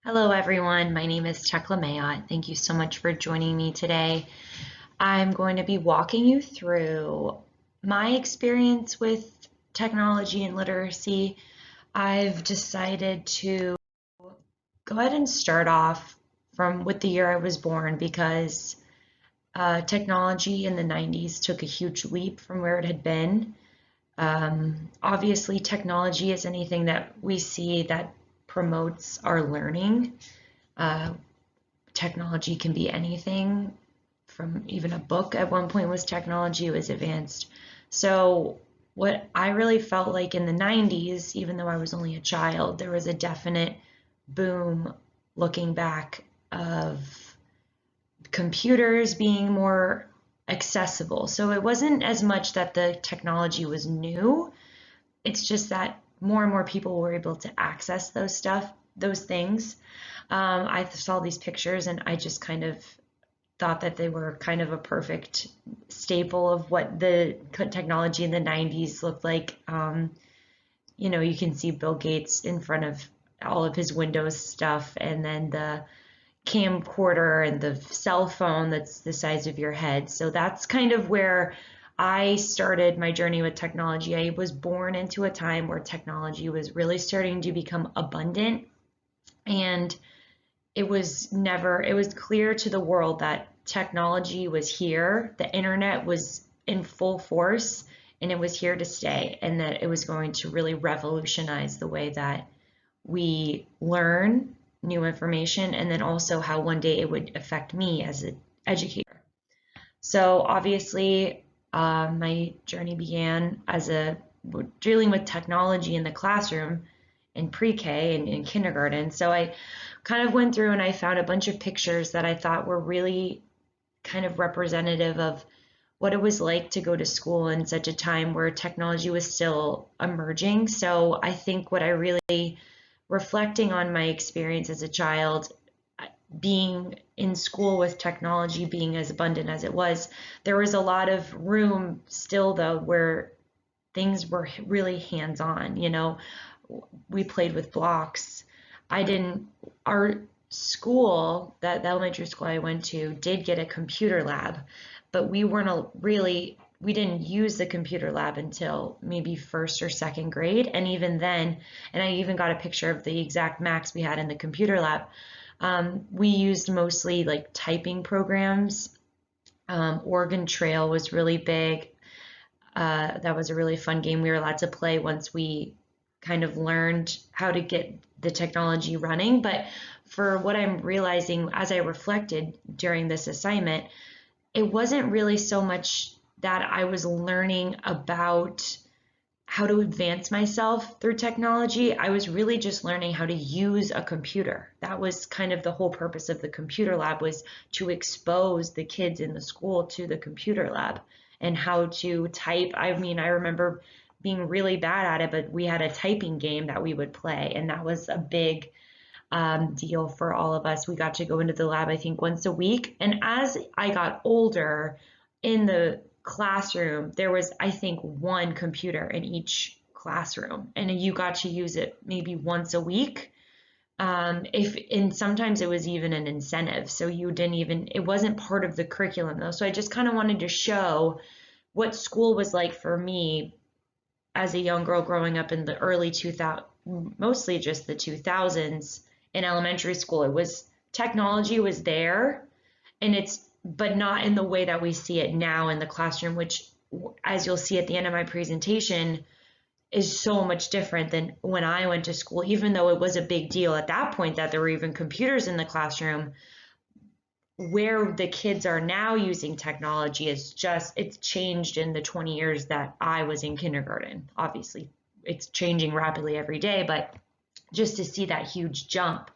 Hello, everyone. My name is Tekla Mayot. Thank you so much for joining me today. I'm going to be walking you through my experience with technology and literacy. I've decided to go ahead and start off from with the year I was born because technology in the 90s took a huge leap from where it had been. Obviously, technology is anything that we see that promotes our learning. Uh, Technology can be anything from even a book at one point was technology, it was advanced. So what I really felt like in the 90s, even though I was only a child, there was a definite boom looking back of computers being more accessible. So it wasn't as much that the technology was new, it's just that more and more people were able to access those things. I saw these pictures and I just kind of thought that they were kind of a perfect staple of what the technology in the 90s looked like. You can see Bill Gates in front of all of his Windows stuff, and then the camcorder and the cell phone that's the size of your head. So that's kind of where I started my journey with technology. I was born into a time where technology was really starting to become abundant, and it was clear to the world that technology was here, the internet was in full force, and it was here to stay, and that it was going to really revolutionize the way that we learn new information, and then also how one day it would affect me as an educator. So obviously, my journey began as a dealing with technology in the classroom in pre-K and in kindergarten. So I kind of went through and I found a bunch of pictures that I thought were really kind of representative of what it was like to go to school in such a time where technology was still emerging. So I think what I really reflecting on my experience as a child, being in school with technology being as abundant as it was, there was a lot of room still though where things were really hands-on. We played with blocks. I didn't, our school, the elementary school I went to, did get a computer lab, but we didn't use the computer lab until maybe first or second grade. And even then, and I even got a picture of the exact max we had in the computer lab. We used mostly like typing programs. Oregon Trail was really big. That was a really fun game we were allowed to play once we kind of learned how to get the technology running. But for what I'm realizing as I reflected during this assignment, it wasn't really so much that I was learning about how to advance myself through technology. I was really just learning how to use a computer. That was kind of the whole purpose of the computer lab, was to expose the kids in the school to the computer lab and how to type. I mean, I remember being really bad at it, but we had a typing game that we would play, and that was a big deal for all of us. We got to go into the lab, I think, once a week. And as I got older in the classroom, there was, I think, one computer in each classroom, and you got to use it maybe once a week. If and sometimes it was even an incentive, so you didn't even it wasn't part of the curriculum though. So I just kind of wanted to show what school was like for me as a young girl growing up in the early 2000s, mostly just the 2000s. In elementary school, it was technology was there, and but not in the way that we see it now in the classroom, which, as you'll see at the end of my presentation, is so much different than when I went to school. Even though it was a big deal at that point that there were even computers in the classroom, where the kids are now using technology is just, it's changed in the 20 years that I was in kindergarten. Obviously, it's changing rapidly every day, but just to see that huge jump.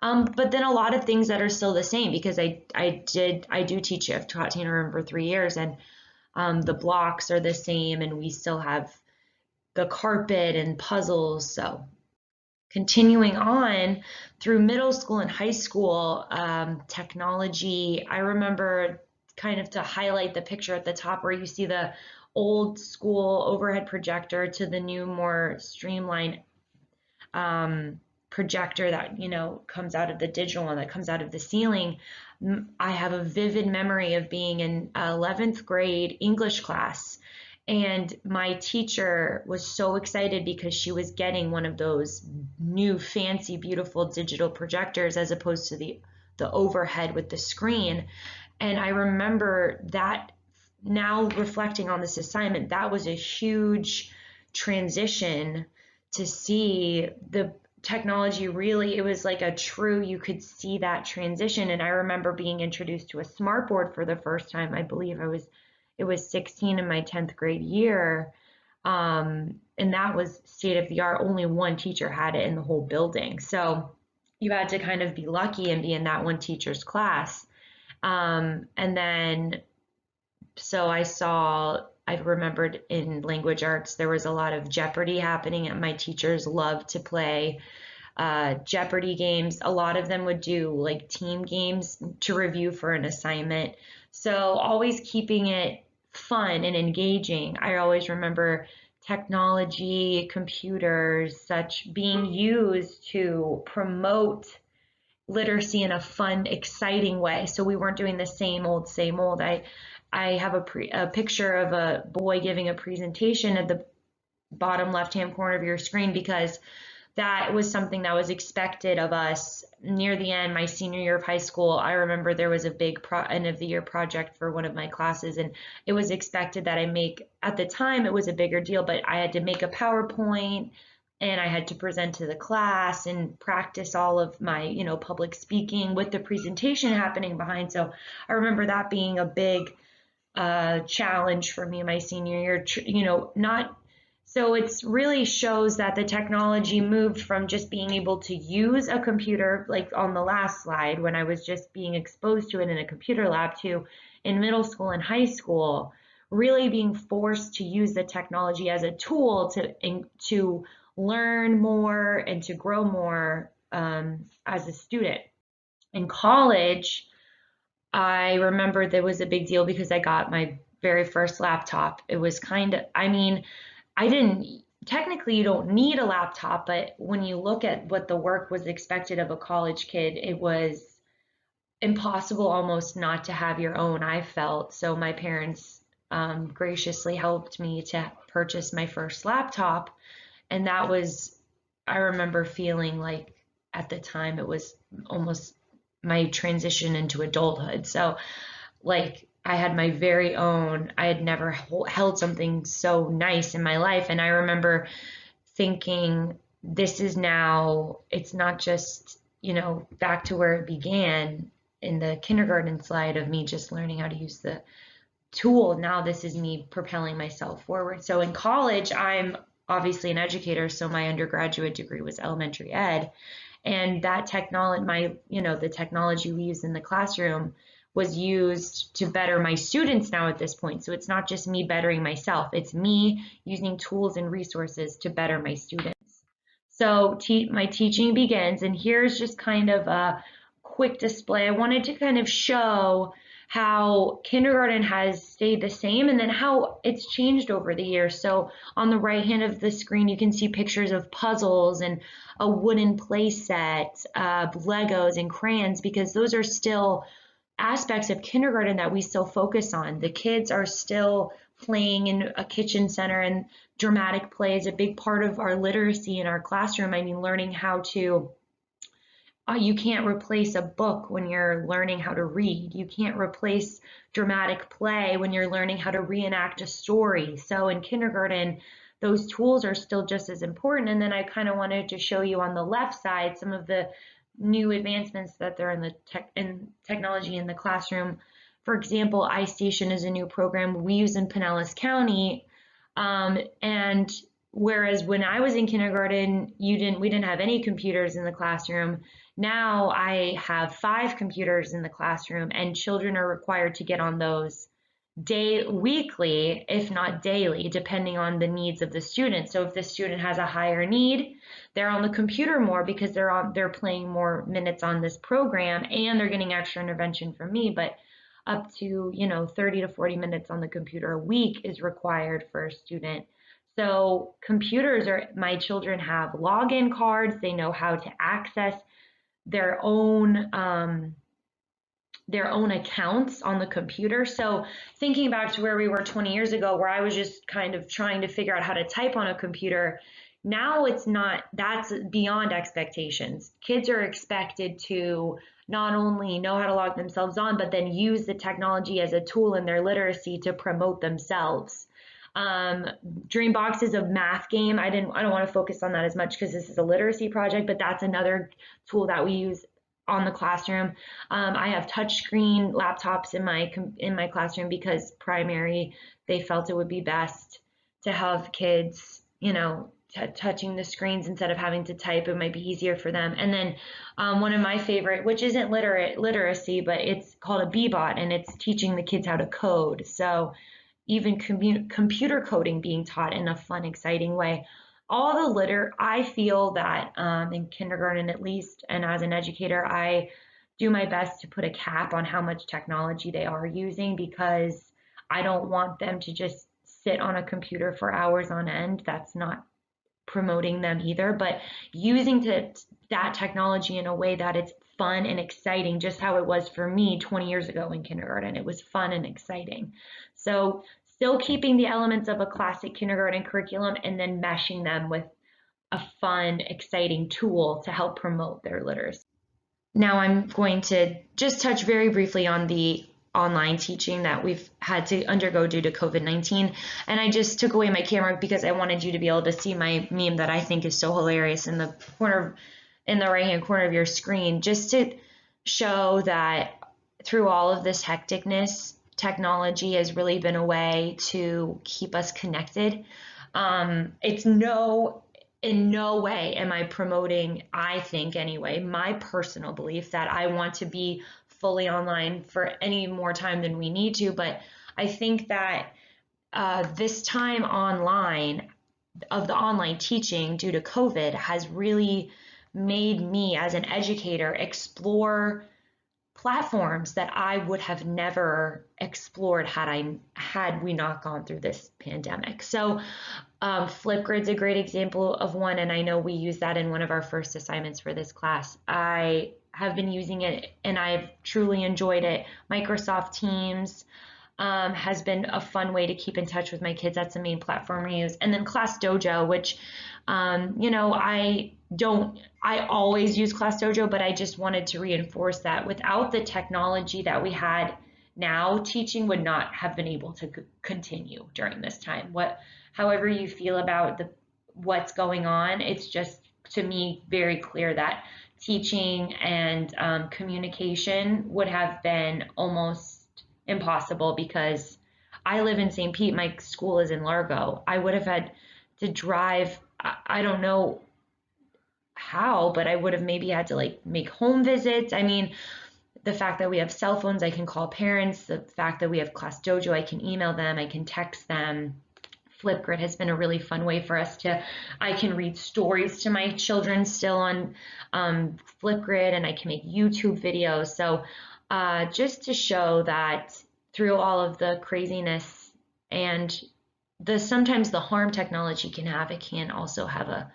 But then a lot of things that are still the same, because I do teach. I've taught Tanner for 3 years, and the blocks are the same, and we still have the carpet and puzzles. So continuing on through middle school and high school, technology, I remember, kind of to highlight the picture at the top where you see the old school overhead projector to the new, more streamlined projector that, comes out of the digital one that comes out of the ceiling. I have a vivid memory of being in 11th grade English class, and my teacher was so excited because she was getting one of those new fancy beautiful digital projectors as opposed to the overhead with the screen. And I remember that, now reflecting on this assignment, that was a huge transition to see the technology. Really, it was like a true, you could see that transition. And I remember being introduced to a smartboard for the first time. I believe it was 16 in my 10th grade year. And that was state of the art. Only one teacher had it in the whole building. So you had to kind of be lucky and be in that one teacher's class. And then, so I remembered in language arts, there was a lot of Jeopardy happening, and my teachers loved to play Jeopardy games. A lot of them would do like team games to review for an assignment. So always keeping it fun and engaging. I always remember technology, computers, such being used to promote literacy in a fun, exciting way. So we weren't doing the same old, same old. I have a picture of a boy giving a presentation at the bottom left-hand corner of your screen, because that was something that was expected of us near the end, my senior year of high school. I remember there was a big end of the year project for one of my classes, and it was expected that at the time it was a bigger deal, but I had to make a PowerPoint and I had to present to the class and practice all of my, public speaking with the presentation happening behind. So I remember that being a big challenge for me in my senior year, not. So it's really shows that the technology moved from just being able to use a computer, like on the last slide, when I was just being exposed to it in a computer lab, to in middle school and high school, really being forced to use the technology as a tool to learn more and to grow more as a student. In college, I remember there was a big deal because I got my very first laptop. It was I didn't, technically you don't need a laptop, but when you look at what the work was expected of a college kid, it was impossible almost not to have your own, I felt. So my parents graciously helped me to purchase my first laptop. And that was, I remember feeling like at the time it was almost my transition into adulthood. So like I had my very own, I had never held something so nice in my life. And I remember thinking, this is now, it's not just, back to where it began in the kindergarten slide of me just learning how to use the tool. Now this is me propelling myself forward. So in college, I'm obviously an educator. So my undergraduate degree was elementary ed. And that the technology we use in the classroom was used to better my students now at this point. So it's not just me bettering myself, it's me using tools and resources to better my students. So my teaching begins, and here's just kind of a quick display. I wanted to kind of show how kindergarten has stayed the same and then how it's changed over the years. So on the right hand of the screen, you can see pictures of puzzles and a wooden play set, Legos and crayons, because those are still aspects of kindergarten that we still focus on. The kids are still playing in a kitchen center, and dramatic play is a big part of our literacy in our classroom. Learning how to, you can't replace a book when you're learning how to read. You can't replace dramatic play when you're learning how to reenact a story. So in kindergarten, those tools are still just as important. And then I kind of wanted to show you on the left side some of the new advancements that there are in technology in the classroom. For example, iStation is a new program we use in Pinellas County. And whereas when I was in kindergarten, we didn't have any computers in the classroom. Now I have 5 computers in the classroom, and children are required to get on those weekly, if not daily, depending on the needs of the student. So if the student has a higher need, they're on the computer more because they're playing more minutes on this program, and they're getting extra intervention from me. But up to 30 to 40 minutes on the computer a week is required for a student. So computers are, my children have login cards. They know how to access their own accounts on the computer. So thinking back to where we were 20 years ago, where I was just kind of trying to figure out how to type on a computer, now it's not, that's beyond expectations. Kids are expected to not only know how to log themselves on, but then use the technology as a tool in their literacy to promote themselves. Dreambox is a math game. I don't want to focus on that as much because this is a literacy project, but that's another tool that we use on the classroom. I have touchscreen laptops in my classroom because primary, they felt it would be best to have kids, touching the screens instead of having to type. It might be easier for them. And then one of my favorite, which isn't literacy, but it's called a Bbot, and it's teaching the kids how to code. So even computer coding being taught in a fun, exciting way. All the I feel that in kindergarten at least, and as an educator, I do my best to put a cap on how much technology they are using because I don't want them to just sit on a computer for hours on end. That's not promoting them either, but using that technology in a way that it's fun and exciting, just how it was for me 20 years ago in kindergarten. It was fun and exciting. So still keeping the elements of a classic kindergarten curriculum and then meshing them with a fun, exciting tool to help promote their literacy. Now I'm going to just touch very briefly on the online teaching that we've had to undergo due to COVID-19. And I just took away my camera because I wanted you to be able to see my meme that I think is so hilarious in the right-hand corner of your screen, just to show that through all of this hecticness, technology has really been a way to keep us connected. In no way am I promoting, I think anyway, my personal belief that I want to be fully online for any more time than we need to. But I think that this time online of the online teaching due to COVID has really made me as an educator explore platforms that I would have never explored had we not gone through this pandemic. So Flipgrid's a great example of one, and I know we use that in one of our first assignments for this class. I have been using it and I've truly enjoyed it. Microsoft Teams has been a fun way to keep in touch with my kids. That's the main platform we use. And then Class Dojo, which, I always use Class Dojo, but I just wanted to reinforce that without the technology that we had now, teaching would not have been able to continue during this time. However you feel about what's going on, it's just, to me, very clear that teaching and communication would have been almost impossible because I live in St. Pete. My school is in Largo. I would have had to drive, I don't know how, but I would have maybe had to make home visits. I mean, the fact that we have cell phones, I can call parents. The fact that we have Class Dojo, I can email them, I can text them. Flipgrid has been a really fun way for us I can read stories to my children still on Flipgrid, and I can make YouTube videos. So just to show that through all of the craziness and sometimes the harm technology can have, it can also have a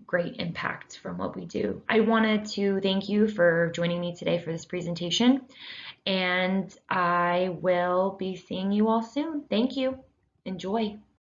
great impact from what we do. I wanted to thank you for joining me today for this presentation, and I will be seeing you all soon. Thank you. Enjoy.